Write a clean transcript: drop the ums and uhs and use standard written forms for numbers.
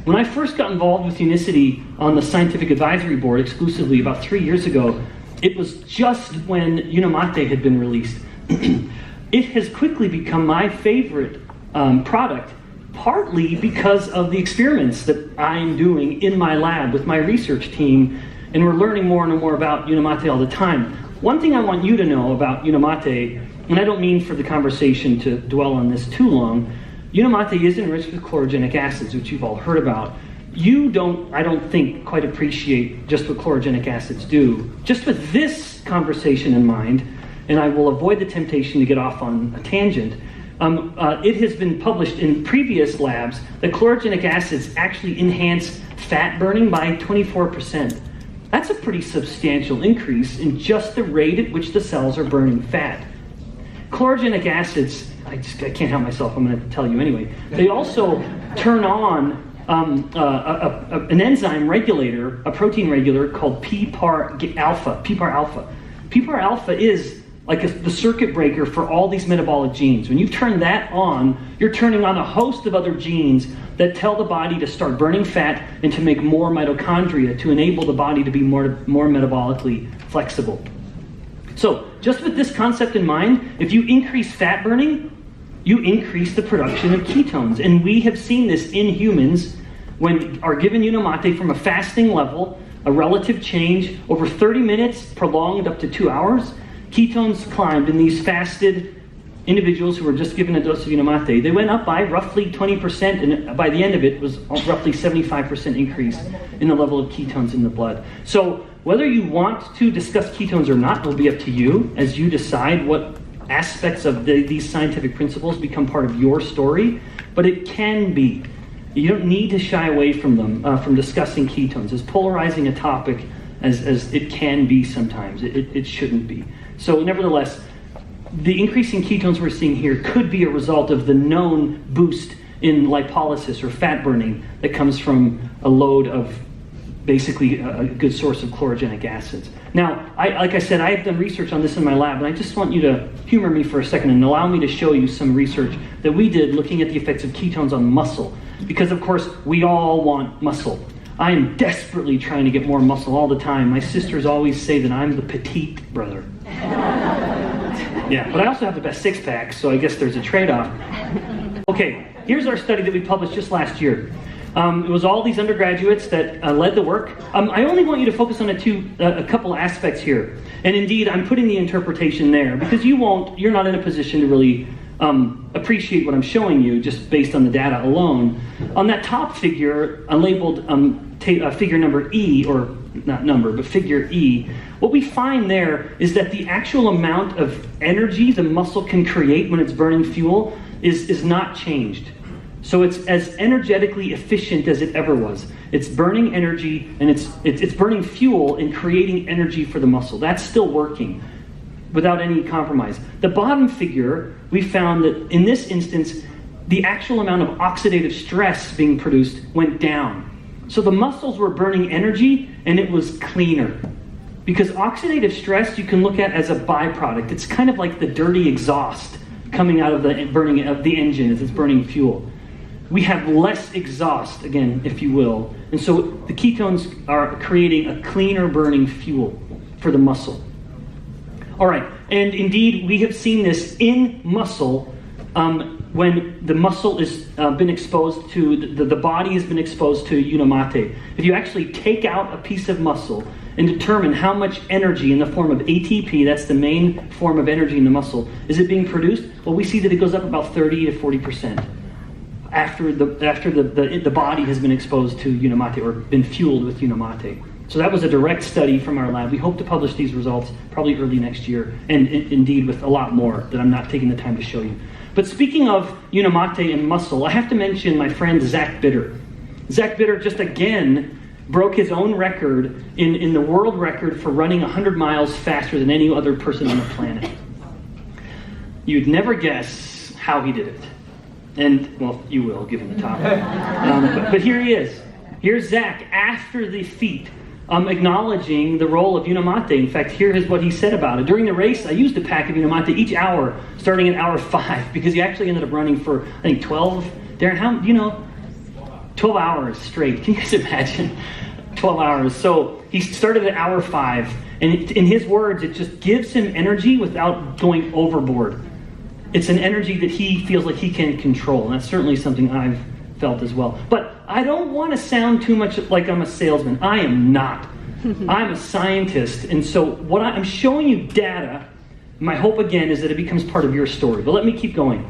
When I first got involved with Unicity on the scientific advisory board exclusively about 3 years ago, it was just when Unimate had been released. It has quickly become my favorite product, partly because of the experiments that I'm doing in my lab with my research team, and we're learning more and more about Unimate all the time. One thing I want you to know about Unimate, and I don't mean for the conversation to dwell on this too long, Unimate is enriched with chlorogenic acids, which you've all heard about. You don't, I don't think, quite appreciate just what chlorogenic acids do. Just with this conversation in mind, and I will avoid the temptation to get off on a tangent, it has been published in previous labs that chlorogenic acids actually enhance fat burning by 24%. That's a pretty substantial increase in just the rate at which the cells are burning fat. Chlorogenic acids, I can't help myself, I'm going to tell you anyway. They also turn on an enzyme regulator, a protein regulator called PPAR-alpha. PPAR-alpha is like the circuit breaker for all these metabolic genes. When you turn that on, you're turning on a host of other genes that tell the body to start burning fat and to make more mitochondria to enable the body to be more metabolically flexible. So, just with this concept in mind, if you increase fat burning, you increase the production of ketones. And we have seen this in humans when are given Unimate from a fasting level, a relative change over 30 minutes, prolonged up to 2 hours. Ketones climbed in these fasted individuals who were just given a dose of Unimate. They went up by roughly 20%, and by the end of it was roughly 75% increase in the level of ketones in the blood. So whether you want to discuss ketones or not will be up to you as you decide what aspects of these scientific principles become part of your story, but it can be. You don't need to shy away from them, from discussing ketones. As polarizing a topic as it can be sometimes, it shouldn't be. So nevertheless, the increasing ketones we're seeing here could be a result of the known boost in lipolysis or fat burning that comes from a load of basically a good source of chlorogenic acids. Now, like I said, I have done research on this in my lab, and I just want you to humor me for a second and allow me to show you some research that we did looking at the effects of ketones on muscle. Because, of course, we all want muscle. I am desperately trying to get more muscle all the time. My sisters always say that I'm the petite brother. Yeah, but I also have the best six-pack, so I guess there's a trade-off. Okay, here's our study that we published just last year. It was all these undergraduates that led the work. I only want you to focus on a couple aspects here. And indeed, I'm putting the interpretation there because you're not in a position to really appreciate what I'm showing you just based on the data alone. On that top figure, labeled figure number E, or not number, but figure E, what we find there is that the actual amount of energy the muscle can create when it's burning fuel is not changed. So it's as energetically efficient as it ever was. It's burning energy, and it's burning fuel and creating energy for the muscle. That's still working without any compromise. The bottom figure, we found that in this instance, the actual amount of oxidative stress being produced went down. So the muscles were burning energy, and it was cleaner. Because oxidative stress you can look at as a byproduct. It's kind of like the dirty exhaust coming out of the burning of the engine as it's burning fuel. We have less exhaust, again, if you will. And so the ketones are creating a cleaner burning fuel for the muscle. All right, and indeed, we have seen this in muscle when the muscle has been exposed to, the body has been exposed to Unimate. If you actually take out a piece of muscle and determine how much energy in the form of ATP, that's the main form of energy in the muscle, is it being produced? Well, we see that it goes up about 30 to 40%. After the body has been exposed to Unimate or been fueled with Unimate. So that was a direct study from our lab. We hope to publish these results probably early next year, and indeed with a lot more that I'm not taking the time to show you. But speaking of Unimate and muscle, I have to mention my friend Zach Bitter. Zach Bitter just again broke his own record in the world record for running 100 miles faster than any other person on the planet. You'd never guess how he did it. And, well, you will, given the topic. But here he is. Here's Zach after the feat, acknowledging the role of Unimate. In fact, here is what he said about it. During the race, I used a pack of Unimate each hour, starting at hour 5, because he actually ended up running for, I think, 12. Darren, how, 12 hours straight. Can you guys imagine? 12 hours. So he started at hour 5. And in his words, it just gives him energy without going overboard. It's an energy that he feels like he can control. And that's certainly something I've felt as well. But I don't want to sound too much like I'm a salesman. I am not. I'm a scientist. And so what I'm showing you data. My hope, again, is that it becomes part of your story. But let me keep going.